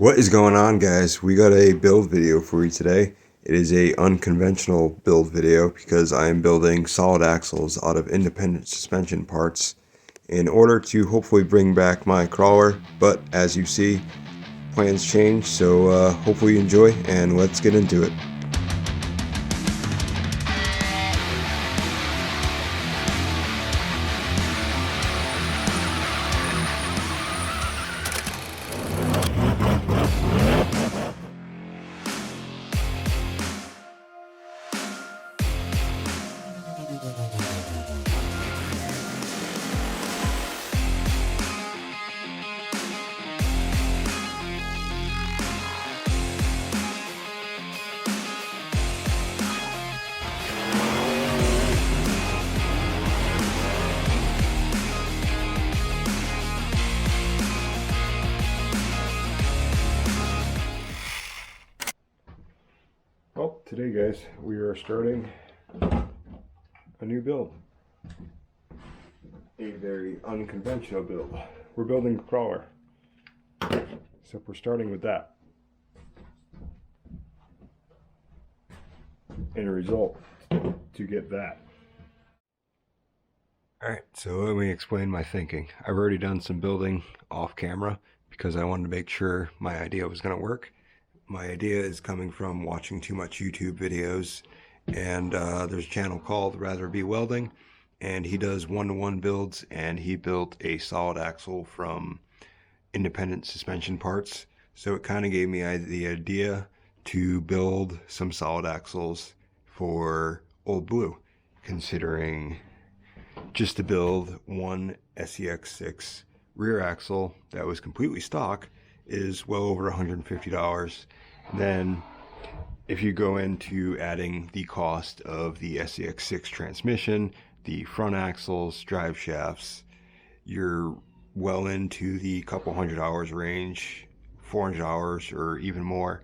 What is going on, guys? We got a build video for you today. It is a unconventional build video because I am building solid axles out of independent suspension parts in order to hopefully bring back my crawler, but as you see, plans change, so hopefully you enjoy, and let's get into it. Well, today, guys, we are starting a new build. A very unconventional build. We're building a crawler. So we're starting with that. And a result to get that. Alright, so let me explain my thinking. I've already done some building off camera because I wanted to make sure my idea was going to work. My idea is coming from watching too much YouTube videos, and there's a channel called Rather Be Welding, and he does one-to-one builds, and he built a solid axle from independent suspension parts. So it kind of gave me the idea to build some solid axles for Old Blue, considering just to build one SEX6 rear axle that was completely stock is well over $150. Then if you go into adding the cost of the SEX6 transmission, the front axles, drive shafts, you're well into the couple $100 range, $400 or even more.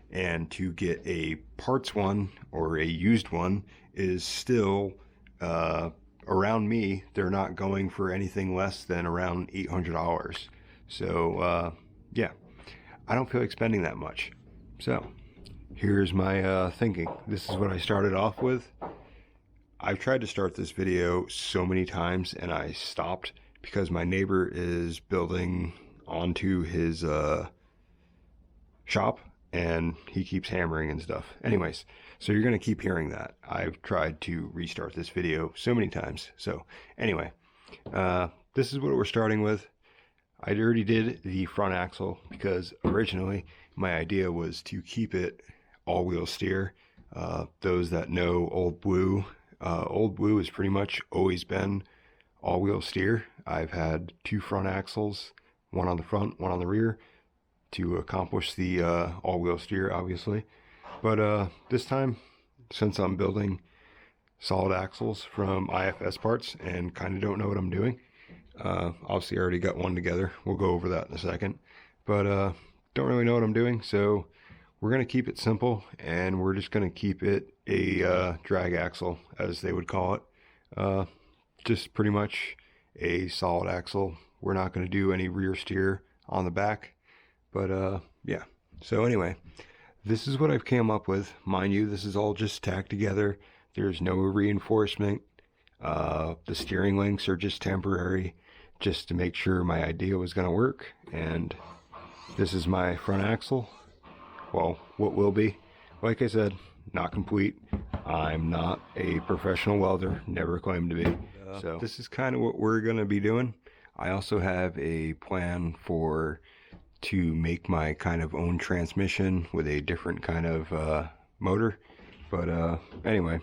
And to get a parts one or a used one is still around me, they're not going for anything less than around $800. So yeah, I don't feel like spending that much. So here's my thinking. This is what I started off with. I've tried to start this video so many times and I stopped because my neighbor is building onto his shop and he keeps hammering and stuff. Anyways, so you're going to keep hearing that. I've tried to restart this video so many times. So anyway, this is what we're starting with. I already did the front axle because originally my idea was to keep it all-wheel steer. Those that know Old Blue has pretty much always been all-wheel steer. I've had two front axles, one on the front, one on the rear, to accomplish the all-wheel steer, obviously. But this time, since I'm building solid axles from IFS parts and kind of don't know what I'm doing, obviously I already got one together. We'll go over that in a second. But don't really know what I'm doing, so we're going to keep it simple, and we're just going to keep it a drag axle, as they would call it. Just pretty much a solid axle. We're not going to do any rear steer on the back. But yeah, so anyway, this is what I've come up with. Mind you, this is all just tacked together. There's no reinforcement. The steering links are just temporary, just to make sure my idea was going to work. And this is my front axle. Well, what will be. Like I said, not complete. I'm not a professional welder, never claimed to be. So this is kind of what we're going to be doing. I also have a plan to make my kind of own transmission with a different kind of motor. But anyway,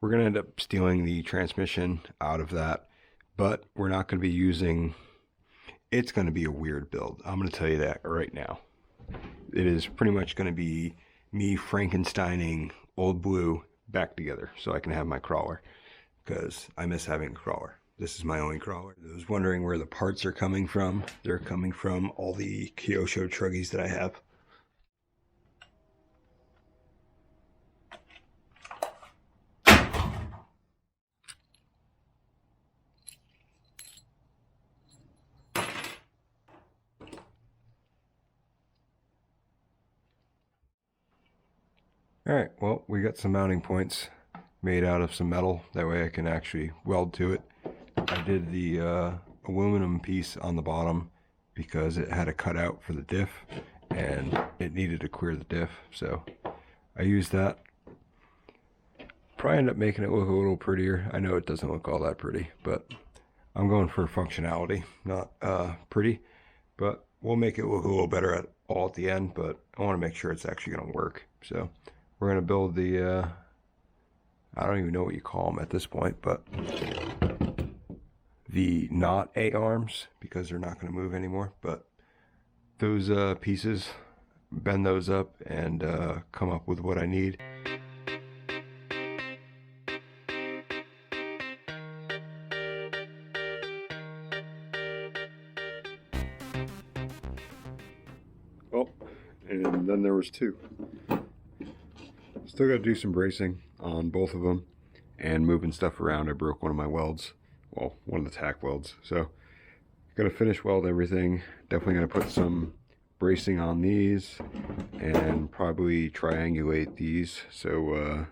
we're going to end up stealing the transmission out of that. But we're not going to be using... It's going to be a weird build. I'm going to tell you that right now. It is pretty much going to be me Frankensteining Old Blue back together so I can have my crawler, because I miss having a crawler. This is my only crawler. I was wondering where the parts are coming from. They're coming from all the Kyosho truggies that I have. Alright, well, we got some mounting points made out of some metal. That way I can actually weld to it. I did the aluminum piece on the bottom because it had a cutout for the diff and it needed to clear the diff, so I used that. Probably end up making it look a little prettier. I know it doesn't look all that pretty, but I'm going for functionality, not pretty. But we'll make it look a little better at the end, but I want to make sure it's actually going to work. So we're going to build the, I don't even know what you call them at this point, but the not A-arms, because they're not going to move anymore. But those pieces, bend those up and come up with what I need. Oh, and then there was two. Still got to do some bracing on both of them and moving stuff around. I broke one of my welds, well, one of the tack welds. So gonna finish weld everything. Definitely gonna put some bracing on these and probably triangulate these so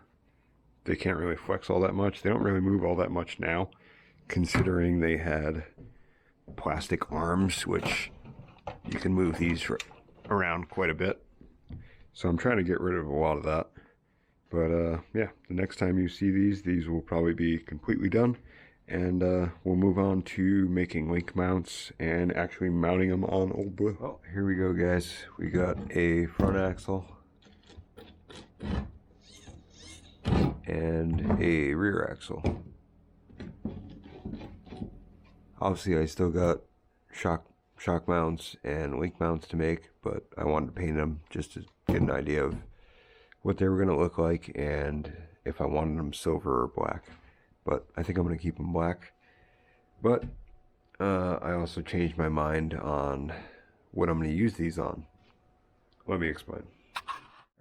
they can't really flex all that much. They don't really move all that much now, considering they had plastic arms, which you can move these around quite a bit. So I'm trying to get rid of a lot of that. But yeah, the next time you see these will probably be completely done. And we'll move on to making link mounts and actually mounting them on Old Blue. Well, here we go, guys. We got a front axle and a rear axle. Obviously, I still got shock mounts and link mounts to make, but I wanted to paint them just to get an idea of what they were going to look like and if I wanted them silver or black. But I think I'm going to keep them black. But I also changed my mind on what I'm going to use these on. Let me explain.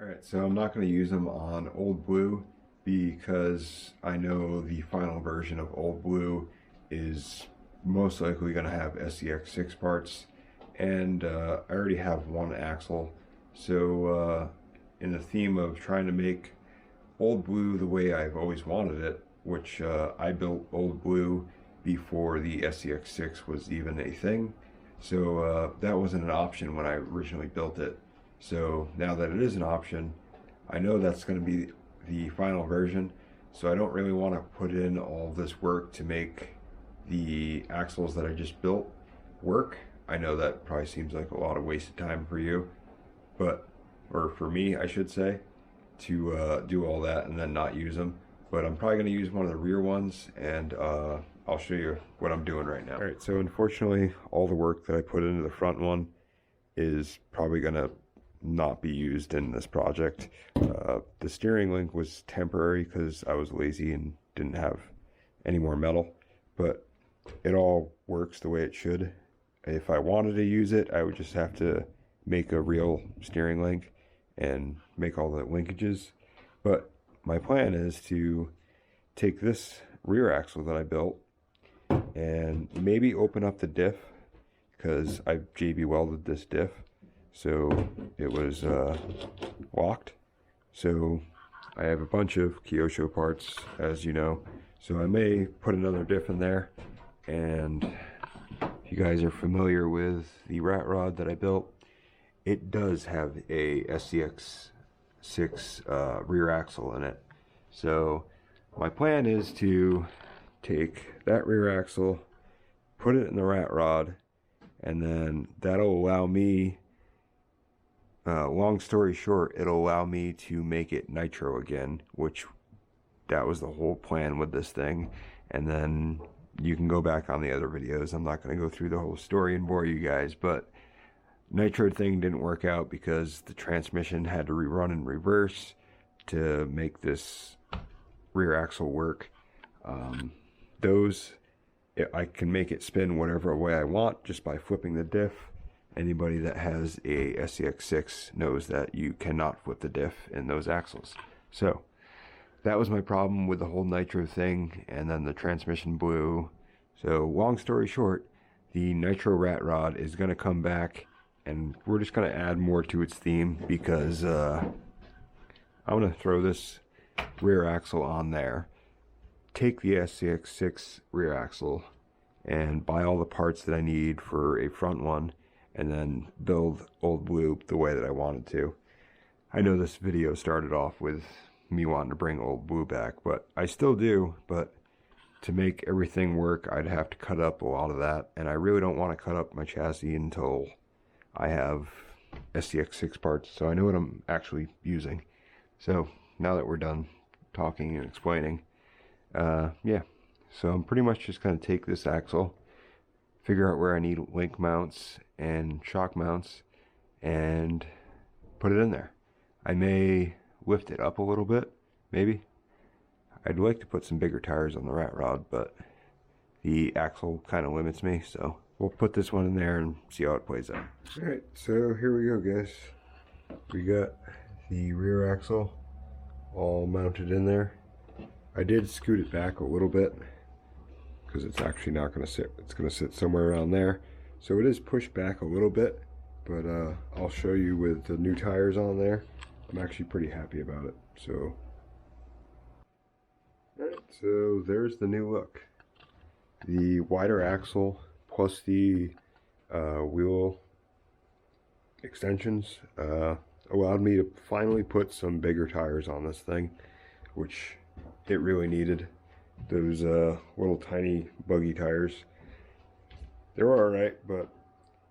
Alright, so I'm not going to use them on Old Blue because I know the final version of Old Blue is most likely going to have SCX6 parts. And I already have one axle. So in the theme of trying to make Old Blue the way I've always wanted it, which I built Old Blue before the SCX6 was even a thing. So that wasn't an option when I originally built it. So now that it is an option, I know that's going to be the final version. So I don't really want to put in all this work to make the axles that I just built work. I know that probably seems like a lot of wasted time for you, but, or for me, I should say, to do all that and then not use them. But I'm probably going to use one of the rear ones, and I'll show you what I'm doing right now. Alright, so unfortunately, all the work that I put into the front one is probably going to not be used in this project. The steering link was temporary because I was lazy and didn't have any more metal, but it all works the way it should. If I wanted to use it, I would just have to make a real steering link and make all the linkages. But my plan is to take this rear axle that I built and maybe open up the diff, because I JB welded this diff, so it was locked. So I have a bunch of Kyosho parts, as you know, so I may put another diff in there. And if you guys are familiar with the rat rod that I built, it does have a SCX6 rear axle in it. So my plan is to take that rear axle, put it in the rat rod, and then that'll allow me, long story short, it'll allow me to make it nitro again, which that was the whole plan with this thing. And then you can go back on the other videos. I'm not going to go through the whole story and bore you guys, but nitro thing didn't work out because the transmission had to rerun in reverse to make this rear axle work. I can make it spin whatever way I want just by flipping the diff. Anybody that has a SCX6 knows that you cannot flip the diff in those axles. So that was my problem with the whole nitro thing, and then the transmission blew. So long story short, the nitro rat rod is going to come back, and we're just going to add more to its theme because I'm going to throw this rear axle on there, take the SCX6 rear axle, and buy all the parts that I need for a front one, and then build Old Blue the way that I wanted to. I know this video started off with me wanting to bring Old Blue back, but I still do, but to make everything work, I'd have to cut up a lot of that, and I really don't want to cut up my chassis until I have SCX6 parts, so I know what I'm actually using. So now that we're done talking and explaining, yeah, so I'm pretty much just going to take this axle, figure out where I need link mounts and shock mounts, and put it in there. I may lift it up a little bit, maybe. I'd like to put some bigger tires on the rat rod, but the axle kind of limits me, so we'll put this one in there and see how it plays out. Alright, so here we go, guys. We got the rear axle all mounted in there. I did scoot it back a little bit because it's actually not going to sit. It's going to sit somewhere around there. So it is pushed back a little bit, but I'll show you with the new tires on there. I'm actually pretty happy about it. So, alright, so there's the new look. The wider axle plus the wheel extensions allowed me to finally put some bigger tires on this thing, which it really needed. Those little tiny buggy tires, they were alright, but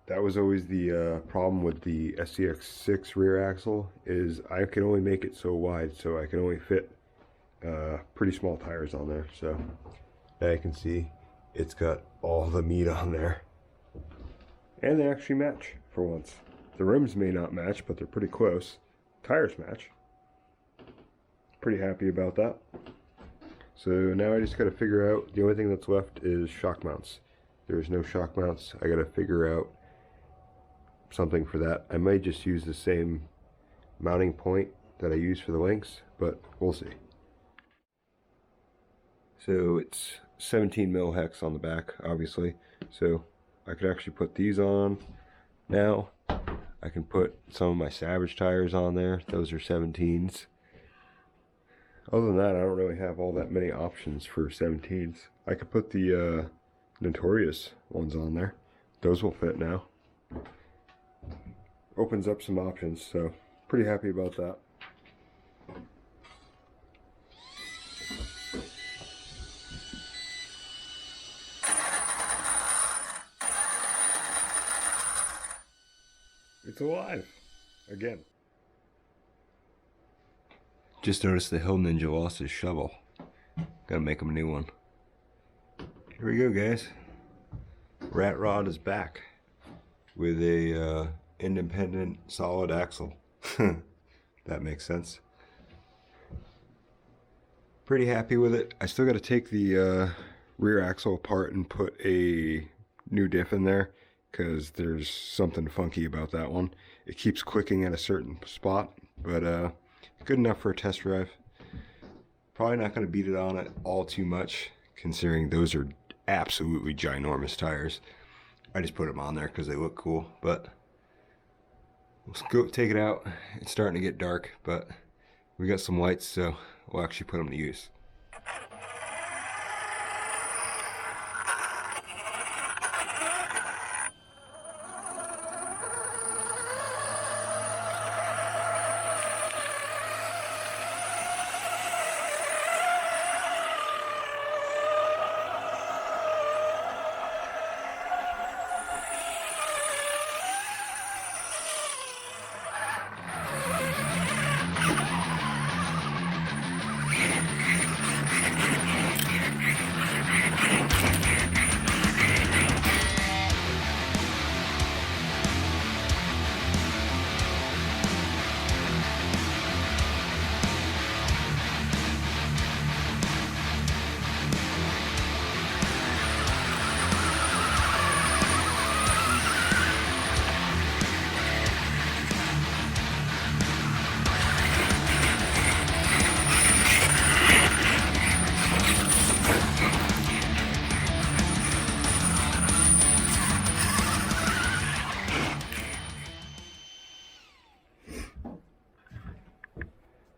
that was always the problem with the SCX6 rear axle, is I can only make it so wide, so I can only fit pretty small tires on there. So now you can see it's got all the meat on there, and they actually match for once. The rims may not match, but they're pretty close. Tires match. Pretty happy about that. So now I just got to figure out, the only thing that's left is shock mounts. There's no shock mounts. I got to figure out something for that. I might just use the same mounting point that I use for the links, but we'll see. So it's 17 mil hex on the back, obviously. So I could actually put these on now. I can put some of my Savage tires on there. Those are 17s. Other than that, I don't really have all that many options for 17s. I could put the Notorious ones on there. Those will fit now. Opens up some options, so pretty happy about that. It's alive again. Just noticed the Hill Ninja lost his shovel. Gotta make him a new one. Here we go, guys. Rat Rod is back with a independent solid axle. That makes sense. Pretty happy with it. I still got to take the rear axle apart and put a new diff in there, because there's something funky about that one. It keeps clicking at a certain spot, but good enough for a test drive. Probably not going to beat it on it all too much, considering those are absolutely ginormous tires. I just put them on there because they look cool, but let's go take it out. It's starting to get dark, but we got some lights, so we'll actually put them to use.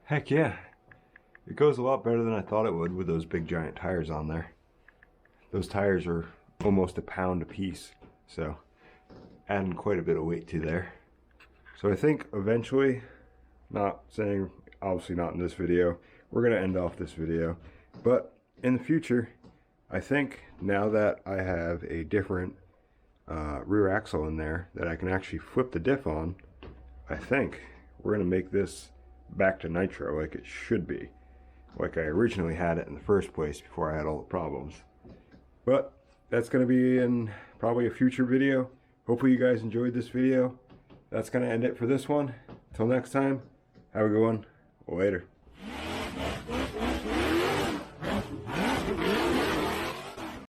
Heck yeah, it goes a lot better than I thought it would with those big giant tires on there. Those tires are almost a pound a piece, so adding quite a bit of weight to there. So I think eventually, not saying obviously not in this video, we're going to end off this video, but in the future, I think now that I have a different rear axle in there that I can actually flip the diff on, I think we're going to make this back to nitro like it should be, like I originally had it in the first place before I had all the problems. But that's going to be in probably a future video. Hopefully you guys enjoyed this video. That's going to end it for this one. Until next time, have a good one. Later.